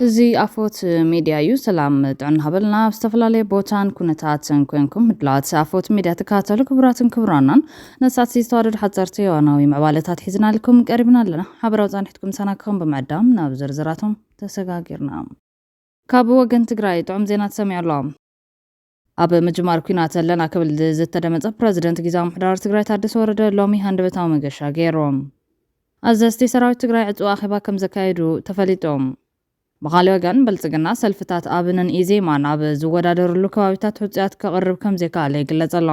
እዚ ኣፎት ሚድያ እዩ ሰላም ጥዕና ሃበልና ዝተፈላለዩ ቦታን ኩነታትን ኮንኩም ምድላት ኣፎት ሚድያ ተካታተሉ ክቡራትን ክቡራናን ነሳት ዝተዋደድ ሓፀርቲ ዋናዊ መዕባለታት ሒዝናልኩም ቀሪብና ኣለና ሓበራው ጻንሒትኩም ሰናክኹም በመዕዳም ናብ ዝርዝራቶም ተሰጋጊርና ካብ ወገን ትግራይ ጥዑም ዜና ተሰሚዑ ኣሎ ኣብ ምጅማር ኩናት ዘለና ክብል ዝተደመጸ ፕረዚደንት ጊዜያዊ ምሕዳር ትግራይ ታደሰ ወረደ ሎሚ ሃንደበታዊ መገሻ ገይሮም ኣዘዝቲ ሰራዊት ትግራይ ዕጡቕ ኣኼባ ከም ዘካየዱ ተፈሊጦም ብኻልእ ወገን ብልጽግና ሰልፍታት ኣብንን ኢዜማን ኣብ ዝወዳደሩሉ ከባቢታት ሕፁያት ከቕርብ ከም ዘይከኣለ ይግለጽ ኣሎ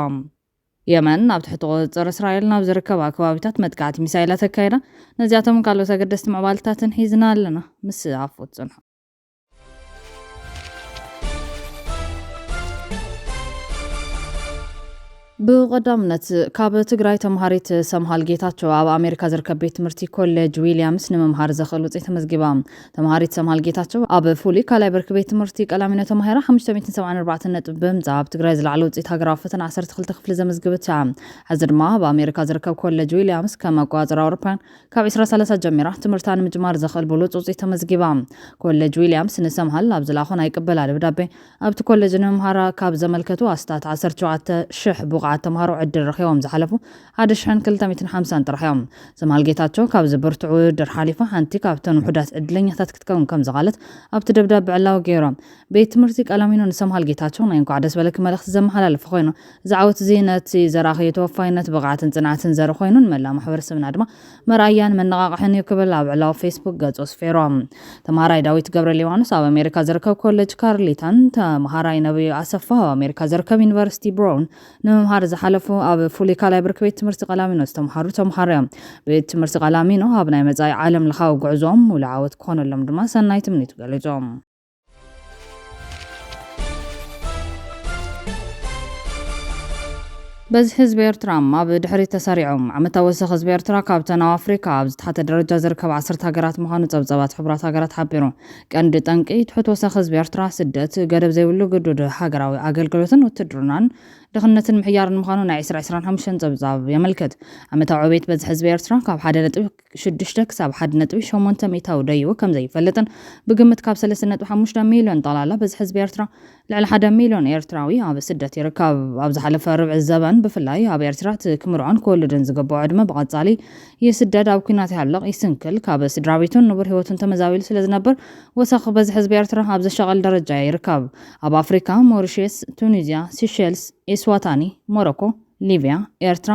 የመን ኣብ ትሕቲ ቁፅጥር እስራኤል ናብ ዝርከባ ከባቢታት መጥቃዕቲ ሚሳይላት ኣካይዳ ነዚኣቶም ካልኦት ኣገደስቲ ምዕባልታትን ሒዝና ኣለና ምስ ኣፎት ጽንሖ ብቀዳምነት ካብ ትግራይ ተምሃሪት ሰምሃል ጌታቸው ኣብ ኣሜሪካ ዝርከብ ቤት ትምህርቲ ኮሌጅ ዊልያምስ ንምምሃር ዘኽእል ውፅኢት ተመዝጊባ ተምሃሪት ሰምሃል ጌታቸው ኣብ ፍሉይ ካልኣይ ብርኪ ቤት ትምህርቲ ቀላሚኖ ተማሂራ 574 ነጥቢ ብምምፃእ ኣብ ትግራይ ዝለዓለ ውፅኢት ሃገራዊ ፈተና 12 ክፍሊ ዘመዝግበት እያ ሕዚ ድማ ኣብ ኣሜሪካ ዝርከብ ኮሌጅ ዊልያምስ ከም ኣቆፃፅራ ኣውሮፓውያን ካብ 2030 ጀሚራ ትምህርታ ንምጅማር ዘኽእል ብሉፅ ውፅኢት ተመዝጊባ ኮሌጅ ዊልያምስ ንሰምሃል ኣብ ዝለኣኾ ናይ ቅበላ ደብዳቤ ኣብቲ ኮሌጅ ንምምሃራ ካብ ዘመልከቱ ኣስታት 17,000 ቡቕዓት ተምሃሮ ዕድል ረኺቦም ዝሓለፉ 1250 ጥራሕ እዮም ሰምሃል ጌታቸው ካብ ዝብርትዑ ውድድር ሓሊፋ ሓንቲ ካብተን ውሑዳት ዕድለኛታት ክትከውን ከም ዝቓለት ኣብቲ ደብዳቤ ዕላው ገይሮም ቤት ትምህርቲ ቀላሚኖ ንሰምሃል ጌታቸው ናይ እንኳዕ ደስ በለኪ መልእኽቲ ዘመሓላለፈ ኮይኑ እዚ ዓወት እዚ ነቲ ዘራኺ ተወፋይነት ብቕዓትን ጽንዓትን ዘርኢ ኮይኑ ንመላእ ማሕበረሰብና ድማ መርኣያን መነቓቕሕን እዩ ክብል ኣብ ዕላው ፌስቡክ ገጹ ኣስፊሮም ተምሃራይ ዳዊት ገብረ ሊባኖስ ኣብ ኣሜሪካ ዝርከብ ኮሌጅ ካርሊታን ተምሃራይ ነብዩ ኣሰፋ ኣብ ኣሜሪካ ዝርከብ ዩኒቨርሲቲ ብራውን ንምምሃር ዝሓለፉ ኣብ ፍሉይ ካልኣይ ብርኪ ቤት ትምህርቲ ቀላሚኖ ዝተምሃሩ ተምሃሮ እዮም ቤት ትምህርቲ ቀላሚኖ ኣብ ናይ መጻኢ ዓለም ለኻዊ ጉዕዞም ሙሉእ ዓወት ክኾነሎም ድማ ሰናይ ትምኒቱ ገሊፆም በዚ ህዝቢ ኤርትራ ኣብ ድሕሪት ተሰሪዖም ዓመታዊ ወሰኽ ህዝቢ ኤርትራ ካብተን ኣብ ኣፍሪካ ኣብ ዝተሓተ ደረጃ ዝርከብ 10 ሃገራት ምዃኑ ጸብጸባት ሕቡራት ሃገራት ሓቢሩ ቀንዲ ጠንቂ ትሕት ወሰኽ ህዝቢ ኤርትራ ስደት ገደብ ዘይብሉ ግዱድ ሃገራዊ ኣገልግሎትን ውትድርናን ድኽነትን ምሕያርን ምዃኑ ናይ 2025 ጸብጻብ የመልክት ዓመታዊ ዕቤት በዚ ህዝቢ ኤርትራ ካብ 1.6 ክሳብ 1.8 ሚታዊ ደይቡ ከም ዘይፈልጥን ብግምት ካብ 3.5 ሚልዮን ጠቕላላ በዚ ህዝቢ ኤርትራ ልዕሊ 1 ሚልዮን ኤርትራዊ ኣብ ስደት ይርከብ ኣብ ዝሓለፈ ርብዒ ዘበን ብፍላይ ኣብ ኤርትራ ክምርዖን ክወልድን ዝግብኦ ዕድመ ብቐጻሊ ይስደድ ኣብ ኩናት ይሃልቕ ይስንክል ካብ ስድራ ቤቱን ንቡር ህይወቱን ተመዛቢሉ ስለ ዝነብር ወሰኽ በዚ ህዝቢ ኤርትራ ኣብ ዘሻቐል ደረጃ ይርከብ ኣብ ኣፍሪካ ሞሪሸስ ቱኒዝያ ሲሸልስ ኤስዋታኒ ሞሮኮ ሊቢያ ኤርትራ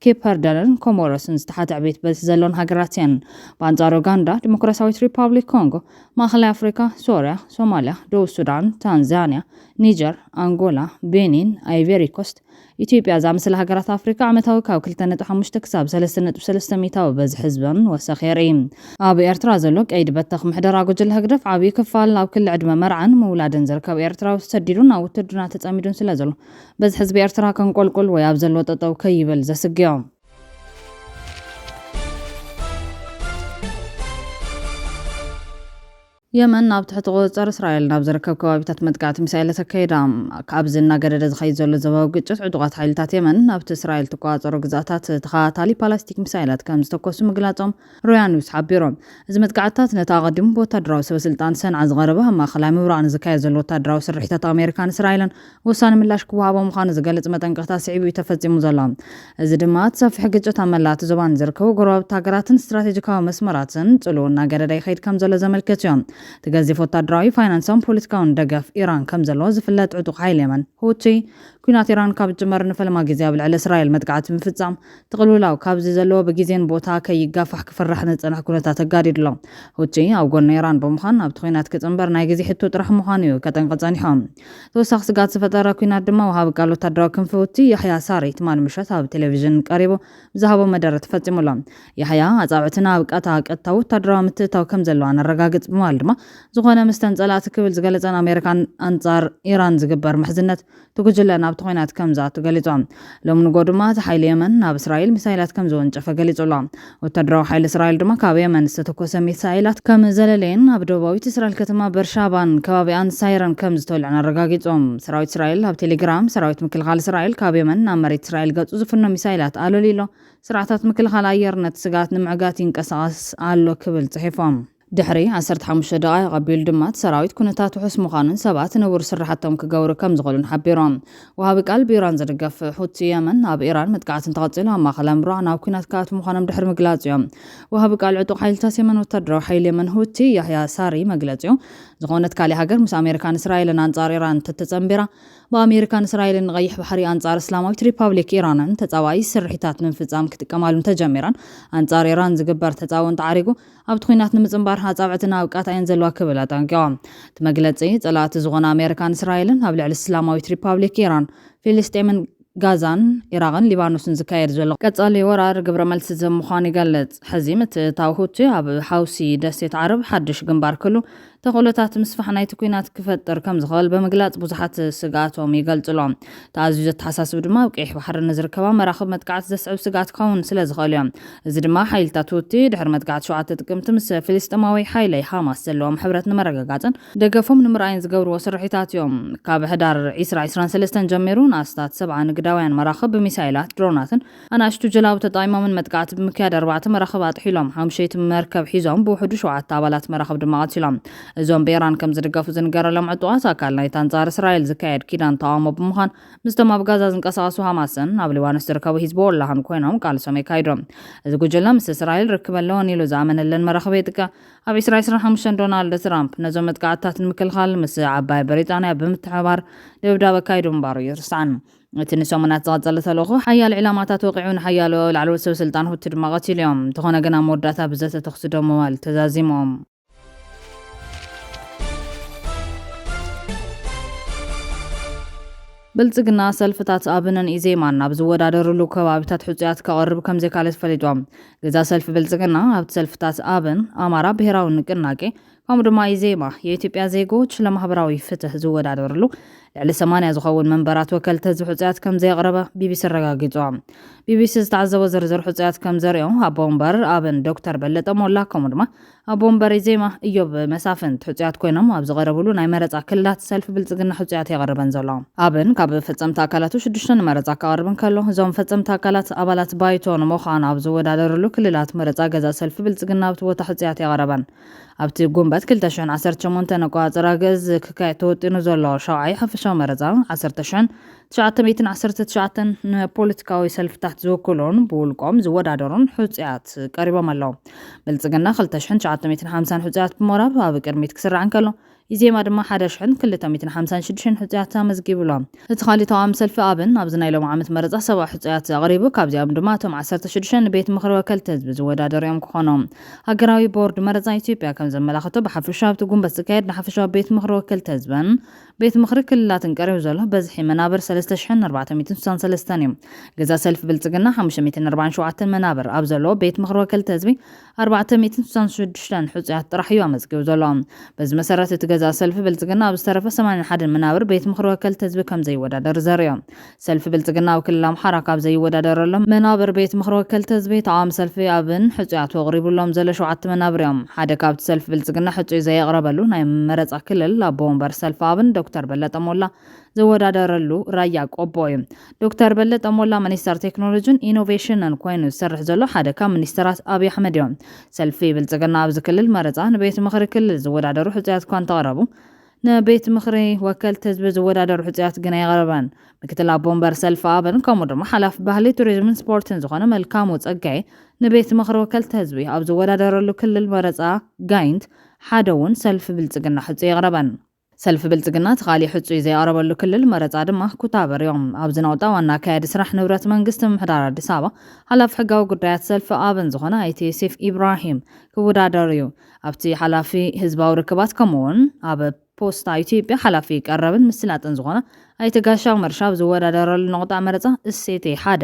ኬፕ ቨርደን ኮሞሮስን ዝተሓተ ዕቤት በዚ ዘለዎን ሃገራት እየን በኣንጻሩ ኡጋንዳ ዲሞክራሲያዊት ሪፐብሊክ ኮንጎ ማእኸላይ ኣፍሪካ ሶርያ ሶማልያ ደቡብ ሱዳን ታንዛንያ ኒጀር አንጎላ ቤኒን አይቨሪ ኮስት ኢትዮጵያ ዝኣመሰለ ሃገራት ኣፍሪካ ዓመታዊ ካብ 2.5 ክሳብ 3.3 ሚታዊ በዚ ህዝበን ወሰኽ የርኢ ኣብ ኤርትራ ዘሎ ቀይዲ በተኽ ምሕደራ ጉጅለ ህግደፍ ዓብዪ ክፋል ኣብ ክሊ ዕድመ መርዓን ምውላድን ዝርከብ ኤርትራዊ ተሰዲዱን ኣብ ውትድርና ተጸሚዱን ስለ ዘሎ በዚ ህዝቢ ኤርትራ ከንቆልቁል ወይ ኣብ ዘሎ ጠጠው ከይብል ዘስግዮም የመን ኣብ ትሕቲ ቁፅጥር እስራኤል ናብ ዝርከብ ከባቢታት መጥቃዕቲ ሚሳይላት ኣካይዳ ካብዚ እናገደደ ዝኸይድ ዘሎ ዘባዊ ግጭት ዕጡቓት ሓይልታት የመን ናብቲ እስራኤል ትቆፃፀሩ ግዛኣታት ተኸታታሊ ፓላስቲክ ሚሳይላት ከም ዝተኮሱ ምግላፆም ሮያ ኒውስ ሓቢሮም እዚ መጥቃዕትታት ነቲ ኣቐዲሙ ብወታደራዊ ሰበስልጣን ሰንዓ ዝቐረበ ኣብ ማእኸላይ ምብራቕ ንዝካየድ ዘሎ ወታደራዊ ስርሒታት ኣሜሪካን እስራኤልን ውሳነ ምላሽ ክወሃቦ ምዃኑ ዝገልጽ መጠንቀቕታ ስዒቡ እዩ ተፈጺሙ ዘሎ እዚ ድማ እቲ ሰፊሕ ግጭት ኣብ መላእቲ ዞባን ዝርከቡ ጎረባብቲ ሃገራትን ስትራቴጂካዊ መስመራትን ጽልው እናገደደ ይኸይድ ከም ዘሎ ዘመልክት እዮም تجازف التدراوي فاينانسام بوليتيكاون دقف إيران كم زلوا زفلات عتق حيل يمن هوتشي كونات إيران كاب جمر نفل ما جزياب على إسرائيل متقعت من فتزام تقولوا لاو كاب زلوا بجزين بوتا كي يقافح كفرحنا أنا كونات تجاري لهم هوتشي أو قلنا إيران بمخان أبتخينات كتنبر نايجزي حتى ترح مخانيو كتن قطعني حام تو شخص قاعد سفترة كونات دما وهاب قالوا تدراو كم فوتي يحيى ساري تمان مشات هاب تلفزيون قريبه ذهبوا مدرة فتزم لهم يحيى أصابتنا بقطع قطعوا تدراو متتاو كم زلوا أنا رجعت بمالدما زغنا مستنزلات كبل زغلصان أمريكان أنصار إيران زغبر محزنت تجلنا بتخينات كم ذات غليصام لهم نقدما حيل يمن ناب إسرائيل مسايلات كم زونجف غليصولام وتدراو حيل إسرائيل دما كاب يمن ستكوس مسايلات كم زللين أبدوباويت إسرائيل كتما برشابان كابيان سايرن كم زتولعنا رغاغيصوم سراويت إسرائيل هاب تليجرام سراويت مكلخال إسرائيل كاب يمن نامريت إسرائيل غصو زفنو مسايلات قالوا ليلو سرعتات مكلخال أيرنت سغات نمعغات ينقساس قالو كبل صحيفهم ድሕሪ 15 ደቂቃ ኣቢሉ ድማ ሰራዊት ኩነታት ውሕስ ምዃኑን ሰባት ንቡር ስራሕቶም ክገብሩ ከም ዝኽእሉን ሓቢሮም። ወሃቢ ቃል ብኢራን ዝድገፍ ሁቲ የመን ኣብ ኢራን መጥቃዕትን ተቐፂሉ ኣብ ማእኸል ኣምሮ ናብ ኩናት ከኣትዉ ምዃኖም ድሕሪ ምግላፅ እዮም። ወሃቢ ቃል ዕጡቕ ሓይልታት የመን ወተሃደራዊ ሓይሊ የመን ሁቲ ያህያ ሳሪ መግለፂ ዝኾነት ካሊእ ሃገር ምስ ኣሜሪካን እስራኤልን ኣንጻር ኢራን ተተፀንቢራ በኣሜሪካን እስራኤልን ቀይሕ ባሕሪ ኣንጻር እስላማዊት ሪፐብሊክ ኢራንን ተፃዋኢ ስርሒታት ንምፍፃም ክትጥቀማሉ ተጀሚራን ኣንጻር ኢራን ዝግበር ተፃውንቲ ዓሪጉ ኣብቲ ኩናት ንምፅንባር ኣጻብዕትና ኣብ ቃጣየን ዘለዋ ክብል ኣጠንቂቖም። እቲ መግለፂ ጸላእቲ ዝኾነ ኣሜሪካን እስራኤልን ኣብ ልዕሊ እስላማዊት ሪፐብሊክ ኢራን ፊልስጤምን ጋዛን ኢራቅን ሊባኖስን ዝካየድ ዘሎ ቀጻሊ ወራር ግብረ መልሲ ዘምዃኑ ይገልጽ። ሕዚ ምትእታው ሁቲ ኣብ ሓውሲ ደሴት ዓረብ ሓድሽ ግንባር ክህሉ ተኽእሎታት ምስፋሕ ናይቲ ኩናት ክፈጥር ከም ዝኽእል ብምግላጽ ብዙሓት ስጋኣቶም ይገልጽሎም። ተኣዝዩ ዘተሓሳስብ ድማ ኣብ ቀይሕ ባሕሪ ንዝርከባ መራኽብ መጥቃዕቲ ዘስዕብ ስጋኣት ክኸውን ስለ ዝኽእል እዮም። እዚ ድማ ሓይልታት ሁቲ ድሕሪ መጥቃዕቲ 7 ጥቅምቲ ምስ ፍልስጤማዊ ሓይሊ ሓማስ ዘለዎም ሕብረት ንመረጋጋፅን ደገፎም ንምርኣይን ዝገብርዎ ስርሒታት እዮም። ካብ ሕዳር 2023 ጀሚሩ ንኣስታት 70 ንግዳውያን መራኽብ ብሚሳይላት ድሮናትን ኣናእሽቱ ጀላቡ ተጠቒሞምን መጥቃዕቲ ብምክያድ 4 መራኽብ ኣጥሒሎም 5 መርከብ ሒዞም ብውሕዱ 7 ኣባላት መራኽብ ድማ ቀቲሎም። እዞም ብኢራን ከም ዝድገፉ ዝንገረሎም ዕጡቓት ኣካል ናይቲ ኣንጻር እስራኤል ዝካየድ ኪዳን ተቃውሞ ብምዃን ምስቶም ኣብ ጋዛ ዝንቀሳቐሱ ሃማስን ኣብ ሊባኖስ ዝርከቡ ሂዝቦላህን ኮይኖም ቃልሶም የካይዶም። እዚ ጉጅለ ምስ እስራኤል ርክብ ኣለዎን ኢሉ ዝኣመነለን መራኸቢ የጥቀ ኣብ 2025 ዶናልድ ትራምፕ ነዞም መጥቃዕትታት ንምክልኻል ምስ ዓባይ ብሪጣንያ ብምትሕብባር ደብዳበ ካይዱ ምንባሩ ይርስዓን። እቲ ንሰሙናት ዝቐጸለ ተልእኾ ሓያል ዕላማታት ወቂዑ ንሓያሎ ላዕለዎት ሰብ ስልጣን ሁቲ ድማ ቀቲሉ እዮም። እንተኾነ ግን ኣብ መወዳእታ ብዘተ ተኽሲ ደምባል ተዛዚሞም። ብልጽግና ሰልፍታት ኣብነን ኢዜማን ናብ ዝወዳደርሉ ከባቢታት ሕፁያት ከቕርብ ከም ዘይካለት ፈሊጦም። ገዛ ሰልፊ ብልጽግና ኣብቲ ሰልፍታት ኣብን ኣማራ ብሔራዊ ንቅናቄ ከምኡ ድማ ኢዜማ የኢትዮጵያ ዜጎች ለማህበራዊ ፍትህ ዝወዳደርሉ ልዕሊ 80 ዝኸውን መንበራት ወከልቲ ህዝቢ ሕፁያት ከም ዘቕረበ ቢቢሲ ረጋጊጾም። ቢቢሲ ዝተዓዘቦ ዝርዝር ሕፁያት ከም ዘርኦም ኣቦ ወንበር ኣብን ዶክተር በለጠ ሞላ ከምኡ ድማ ኣቦ ወንበር ኢዜማ እዮብ መሳፍንት ሕፁያት ኮይኖም ኣብ ዝቐረብሉ ናይ መረፃ ክልላት ሰልፊ ብልጽግና ሕፁያት የቕርበን ዘሎ። ኣብን ካብ ፈጸምቲ ኣካላቱ 6 መረፃ ካቐርብን ከሎ እዞም ፈጸምቲ ኣካላት ኣባላት ባይቶ ንምዃኑ ኣብ ዝወዳደርሉ ክልላት መረፃ ገዛ ሰልፊ ብልጽግና ኣብቲ ቦታ ሕፁያት የቕረበን። ኣብቲ ጉንበት 2018 ኣቆፃፅራ ግእዝ ክካየድ ተወጢኑ ዘሎ ሻውዓይ ሓፈሻዊ መረፃ 1919 ንፖለቲካዊ ሰልፍታት ዝውክሉን ብውልቆም ዝወዳደሩን ሕፁያት ቀሪቦም ኣለዉ። ብልጽግና 2950 ሕፁያት ብምቕራብ ኣብ ቅድሚት ክስራዕ እንከሎ ኢዜማ ድማ 1256 ሕፁያት ኣመዝጊብሎም። እቲ ካሊእ ተቃዋሚ ሰልፊ ኣብን ኣብዚ ናይ ሎሚ ዓመት መረፃ 70 ሕፁያት ኣቕሪቡ ካብዚኦም ድማ እቶም 16 ንቤት ምክሪ ወከልቲ ህዝቢ ዝወዳደሩ እዮም ክኾኖም። ሃገራዊ ቦርድ መረፃ ኢትዮጵያ ከም ዘመላኽቶ ብሓፈሻ ኣብቲ ጉንበት ዝካየድ ንሓፈሻዊ ቤት ምክሪ ወከልቲ ህዝብን ቤት ምክሪ ክልላትን ቀሪቡ ዘሎ በዝሒ መናብር 3463 እዮም። ገዛ ሰልፊ ብልጽግና 547 መናብር ኣብ ዘለዎ ቤት ምክሪ ወከልቲ ህዝቢ 466 ሕፁያት ጥራሕ እዩ ኣመዝጊቡ ዘሎ። በዚ መሰረት እቲ ገዛ ሰልፊ ብልጽግና ኣብ ዝተረፈ 81 መናብር ቤት ምክሪ ወከልቲ ህዝቢ ከም ዘይወዳደር ዘርዮ። ሰልፊ ብልጽግና ኣብ ክልል ኣምሓራ ካብ ዘይወዳደረሎም መናብር ቤት ምክሪ ወከልቲ ህዝቢ ተቃዋሚ ሰልፊ ኣብን ሕፁያት ወቕሪቡሎም ዘሎ 7 መናብር እዮም። ሓደ ካብቲ ሰልፊ ብልጽግና ሕፁይ ዘየቕረበሉ ናይ መረፃ ክልል ኣቦ ወንበር ሰልፊ ኣብን ዶክተር በለጠ ሞላ ዝወዳደረሉ ራያ ቆቦ እዩ። ዶክተር በለጠ ሞላ ሚኒስተር ቴክኖሎጂን ኢኖቬሽንን ኮይኑ ዝሰርሕ ዘሎ ሓደ ካብ ሚኒስተራት ኣብይ ኣሕመድ እዮም። ሰልፊ ብልጽግና ኣብዚ ክልል መረፃ ንቤት ምክሪ ክልል ዝወዳደሩ ሕፁያት እኳ እንተቕረቡ ንቤት ምክሪ ወከልቲ ህዝቢ ዝወዳደሩ ሕፁያት ግን ኣይቐረበን። ምክትል ኣቦ ወንበር ሰልፊ ኣብን ከምኡ ድማ ሓላፊ ባህሊ ቱሪዝምን ስፖርትን ዝኾነ መልካሙ ጸጋይ ንቤት ምክሪ ወከልቲ ህዝቢ ኣብ ዝወዳደረሉ ክልል መረፃ ጋይንት ሓደ እውን ሰልፊ ብልጽግና ሕፁ የቕረበን። ሰልፊ ብልጽግና ተኻሊእ ሕፁይ ዘይቐረበሉ ክልል መረፃ ድማ ኩታበር እዮም። ኣብ ዝናውጣ ዋና ኣካያዲ ስራሕ ንብረት መንግስቲ ምምሕዳር ኣዲስ ኣበባ ሓላፊ ሕጋዊ ጉዳያት ሰልፊ ኣብን ዝኾነ ኣይቲ ሴፍ ኢብራሂም ክወዳደር እዩ። ኣብቲ ሓላፊ ህዝባዊ ርክባት ከምኡውን ኣብ ፖስታ ኢትዮጵያ ሓላፊ ቀረብን ምስላጥን ዝኾነ ኣይቲ ጋሻው መርሻ ኣብ ዝወዳደረሉ ነቑጣ መረፃ እሴቴ ሓደ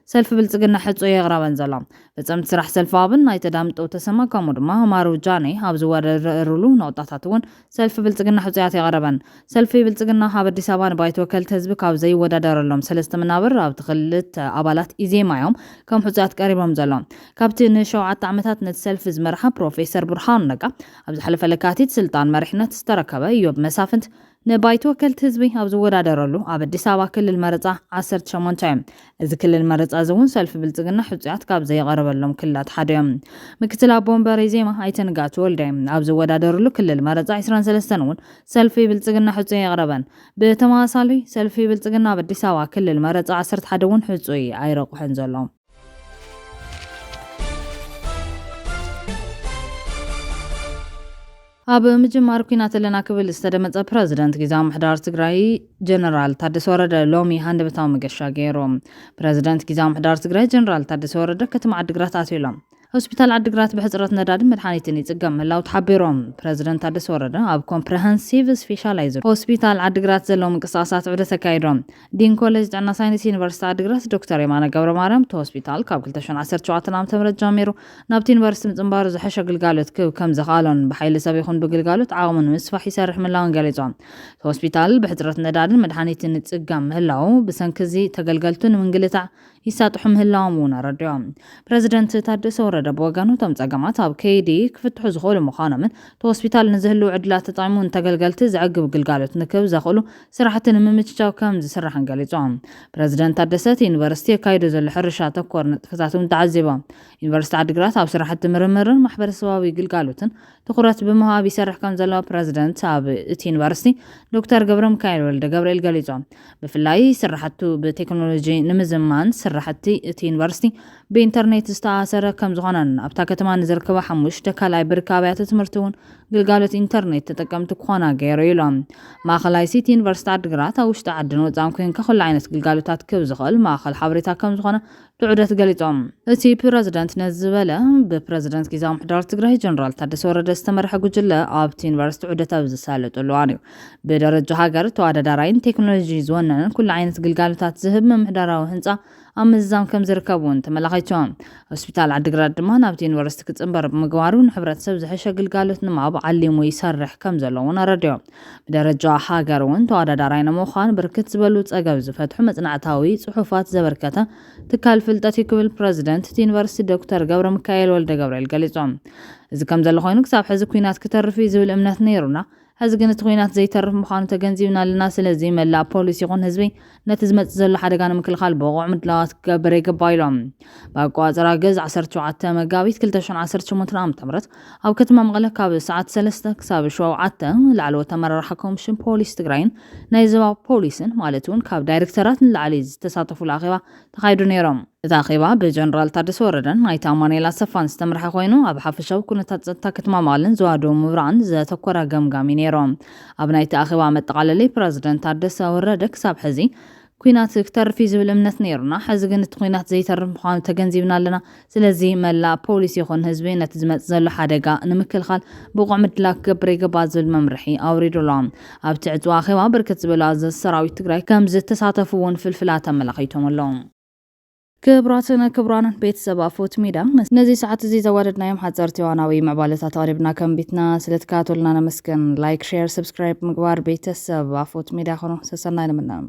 ሰልፊ ብልጽግና ሕፁ የቕረበን ዘሎ። ፈጸምቲ ስራሕ ሰልፊ ኣብን ናይ ተዳምጠው ተሰማ ከምኡ ድማ ማሩ ጃኔ ኣብ ዝወዳደርሉ ነቑጣታት እውን ሰልፊ ብልጽግና ሕፁያት የቕረበን። ሰልፊ ብልጽግና ኣብ ኣዲስ ኣበባ ንባይቶ ወከልቲ ህዝቢ ካብ ዘይወዳደረሎም 3 መናብር ኣብቲ ክልተ ኣባላት ኢዜማ እዮም ከም ሕፁያት ቀሪቦም ዘሎ። ካብቲ ን7 ዓመታት ነቲ ሰልፊ ዝመርሓ ፕሮፌሰር ብርሃኑ ነጋ ኣብ ዝሓለፈ ለካቲት ስልጣን መሪሕነት ዝተረከበ እዮብ መሳፍንት ንባይቶ ወከልቲ ህዝቢ ኣብ ዝወዳደረሉ ኣብ አዲስ አበባ ክልል መረፃ 18 እዮም። እዚ ክልል መረፃ እውን ሰልፊ ብልጽግና ሕጹያት ካብ ዘይቀረበሎም ክልላት ሓደ እዮም። ምክትል ኣቦ ወንበር ዜማ ኣይተ ንጋቱ ወልዳይ ኣብ ዝወዳደረሉ ክልል መረፃ 23 እውን ሰልፊ ብልጽግና ሕጹይ የቅረበን። ብተመሳሳሊ ሰልፊ ብልጽግና ኣብ አዲስ አበባ ክልል መረፃ 11 እውን ሕጹይ ኣይረቁሕን ዘሎም። ኣብ ምጅማር ኩናት ለና ክብል ዝተደመጸ ፕረዚደንት ጊዜያዊ ምሕዳር ትግራይ ጀነራል ታደሰ ወረደ ሎሚ ሃንደበታዊ መገሻ ገይሮም። ፕረዚደንት ጊዜያዊ ምሕዳር ትግራይ ጀነራል ታደሰ ወረደ ከተማ ዓዲግራት ኣትሎም ሆስፒታል ዓዲግራት ብሕጽረት ነዳድን መድሓኒትን ይጽገም ምህላው ተሓቢሮም። ፕረዚደንት ታደሰ ወረደ ኣብ ኮምፕሬሄንሲቭ ስፔሻላይዝድ ሆስፒታል ዓዲግራት ዘለዉ ምንቅስቃሳት ዑደት ተካይዶም። ዲን ኮሌጅ ጥዕና ሳይንስ ዩኒቨርሲቲ ዓዲግራት ዶክተር የማነ ገብረ ማርያም ሆስፒታል ካብ 2017 ዓ.ም ጀሚሩ ናብቲ ዩኒቨርሲቲ ምጽንባሩ ዝሐሸ ግልጋሎት ክህብ ከም ዝኻኣሎን ብሓይሊ ሰብ ይኹን ብግልጋሎት ዓቕሙን ምስፋሕ ይሰርሕ ምህላውን ገሊጾም። ሆስፒታል ብሕጽረት ነዳድን መድሓኒትን ይጽገም ምህላው ብሰንኪ እዚ ተገልገልቱ ንምንግልታዕ ይሳጥሑ ምህላዎም እውን ኣረድዮም። ፕረዚደንት ታደሰ ወረደ ብወገኑ እቶም ጸገማት ኣብ ከይዲ ክፍትሑ ዝኽእሉ ምዃኖምን ሆስፒታል ንዝህልው ዕድላት ተጠቒሙ ተገልገልቲ ዝዕግብ ግልጋሎት ንክህብ ዘኽእሉ ስራሕቲ ንምምችቻው ከም ዝስራሕን ገሊጾም። ፕረዚደንት ታደሰ ዩኒቨርሲቲ የካይዱ ዘሎ ሕርሻ ተኮር ንጥፈታት እውን ተዓዚቦም። ዩኒቨርሲቲ ዓዲግራት ኣብ ስራሕቲ ምርምርን ማሕበረሰባዊ ግልጋሎትን ትኩረት ብምሃብ ይሰርሕ ከም ዘሎ ፕረዚደንት ኣብ እቲ ዩኒቨርሲቲ ዶክተር ገብረ ሚካኤል ወልደ ገብርኤል ገሊጾም። ብፍላይ ስራሕቱ ብቴክኖሎጂ ንምዝማን ስራሕቲ እቲ ዩኒቨርሲቲ ብኢንተርኔት ዝተኣሰረ ከም ዝኾነን ኣብታ ከተማ ንዝርከባ 5 ካልኣይ ብርኪ ኣብያተ ትምህርቲ እውን ግልጋሎት ኢንተርኔት ተጠቀምቲ ክኾና ገይሩ ኢሎም። ማእኸላይ ሲቲ ዩኒቨርሲቲ ዓዲግራት ኣብ ውሽጢ ዓድን ወፃእን ኮንካ ኩሉ ዓይነት ግልጋሎታት ክህብ ዝኽእል ማእኸል ሓበሬታ ከም ዝኾነ ብዑደት ገሊጾም። እቲ ፕረዚደንት ነዚ ዝበለ ብፕረዚደንት ጊዜያዊ ምሕዳር ትግራይ ጀነራል ታደሰ ወረደ ዝተመርሐ ጉጅለ ኣብቲ ዩኒቨርሲቲ ዑደት ኣብ ዝሳለጠሉ እዋን እዩ። ብደረጃ ሃገር ተወዳዳራይን ቴክኖሎጂ ዝወነነን ኩሉ ዓይነት ግልጋሎታት ዝህብ ምምሕዳራዊ ህንፃ ኣብ ምዛም ከም ዝርከቡ እውን ተመላኺቶም። ሆስፒታል ዓዲግራት ድማ ናብቲ ዩኒቨርሲቲ ክጽንበር ብምግባሩ ንሕብረተሰብ ዝሐሸ ግልጋሎት ንምሃብ ዓሊሙ ይሰርሕ ከም ዘሎ እውን ኣረድዮም። ብደረጃ ሃገር እውን ተወዳዳራይ ንምዃን ብርክት ዝበሉ ጸገብ ዝፈትሑ መጽናዕታዊ ጽሑፋት ዘበርከተ ትካል ፍልጠት ክብል ፕረዚደንት እቲ ዩኒቨርሲቲ ዶክተር ገብረ ሚካኤል ወልደ ገብርኤል ገሊጾም። እዚ ከም ዘሎ ኮይኑ ክሳብ ሕዚ ኩናት ክተርፍ ዝብል እምነት ነይሩና ሕዚ ግን እቲ ኩናት ዘይተርፍ ምዃኑ ተገንዚብና ኣለና። ስለዚ መላእ ፖሊስ ይኹን ህዝቢ ነቲ ዝመጽእ ዘሎ ሓደጋ ንምክልኻል ብቑዕ ምድላዋት ክገብር ይግባእ ኢሎም። ብኣቆጻጽራ ገዝ 17 መጋቢት 2018 ዓ.ም ኣብ ከተማ መቐለ ካብ ሰዓት 3 ክሳብ 7 ላዕለዎት ኣመራርሓ ኮሚሽን ፖሊስ ትግራይን ናይ ዞባ ፖሊስን ማለት እውን ካብ ዳይሬክተራት ንላዕሊ ዝተሳተፉሉ ኣኼባ ተኻይዱ ነይሮም። እቲ ኣኼባ ብጀነራል ታደሰ ወረደን ናይቲ ኣማኑኤል ኣሰፋን ዝተመርሐ ኮይኑ ኣብ ሓፈሻዊ ኩነታት ጸጥታ ከተማ መቐለን ዝዋሃደሙ ምብራቕን ዘተኮረ ገምጋሚ ነይሮም። ኣብ ናይቲ ኣኼባ መጠቓለሊ ፕረዚደንት ታደሰ ወረደ ክሳብ ሕዚ ኩናት ክተርፍ ዝብል እምነት ነይሩና፣ ሕዚ ግን እቲ ኩናት ዘይተርፍ ምዃኑ ተገንዚብና ኣለና። ስለዚ መላእ ፖሊስ ይኹን ህዝቢ ነቲ ዝመጽእ ዘሎ ሓደጋ ንምክልኻል ብቑዕ ምድላው ክገብር ይግባእ ዝብል መምርሒ ኣውሪዱሎም። ኣብቲ ዕፅዋ ኣኼባ ብርክት ዝበሉ ኣዘዚ ሰራዊት ትግራይ ከም ዝተሳተፉ እውን ፍልፍላት ኣመላኺቶም ኣለዎም። ክቡራን ቤተሰብ ኣፎት ሚድያ ነዚ ሰዓት እዚ ዘዋደድናዮም ሓፀርቲ እዋናዊ ምዕባለታት ኣቅሪብና ከም ቤትና ስለተከታተሉና ነመስገን። ላይክ፣ ሼር፣ ሰብስክራይብ ምግባር ቤተሰብ ኣፎት ሚድያ ኾኑ ሰሰናይ ንምናም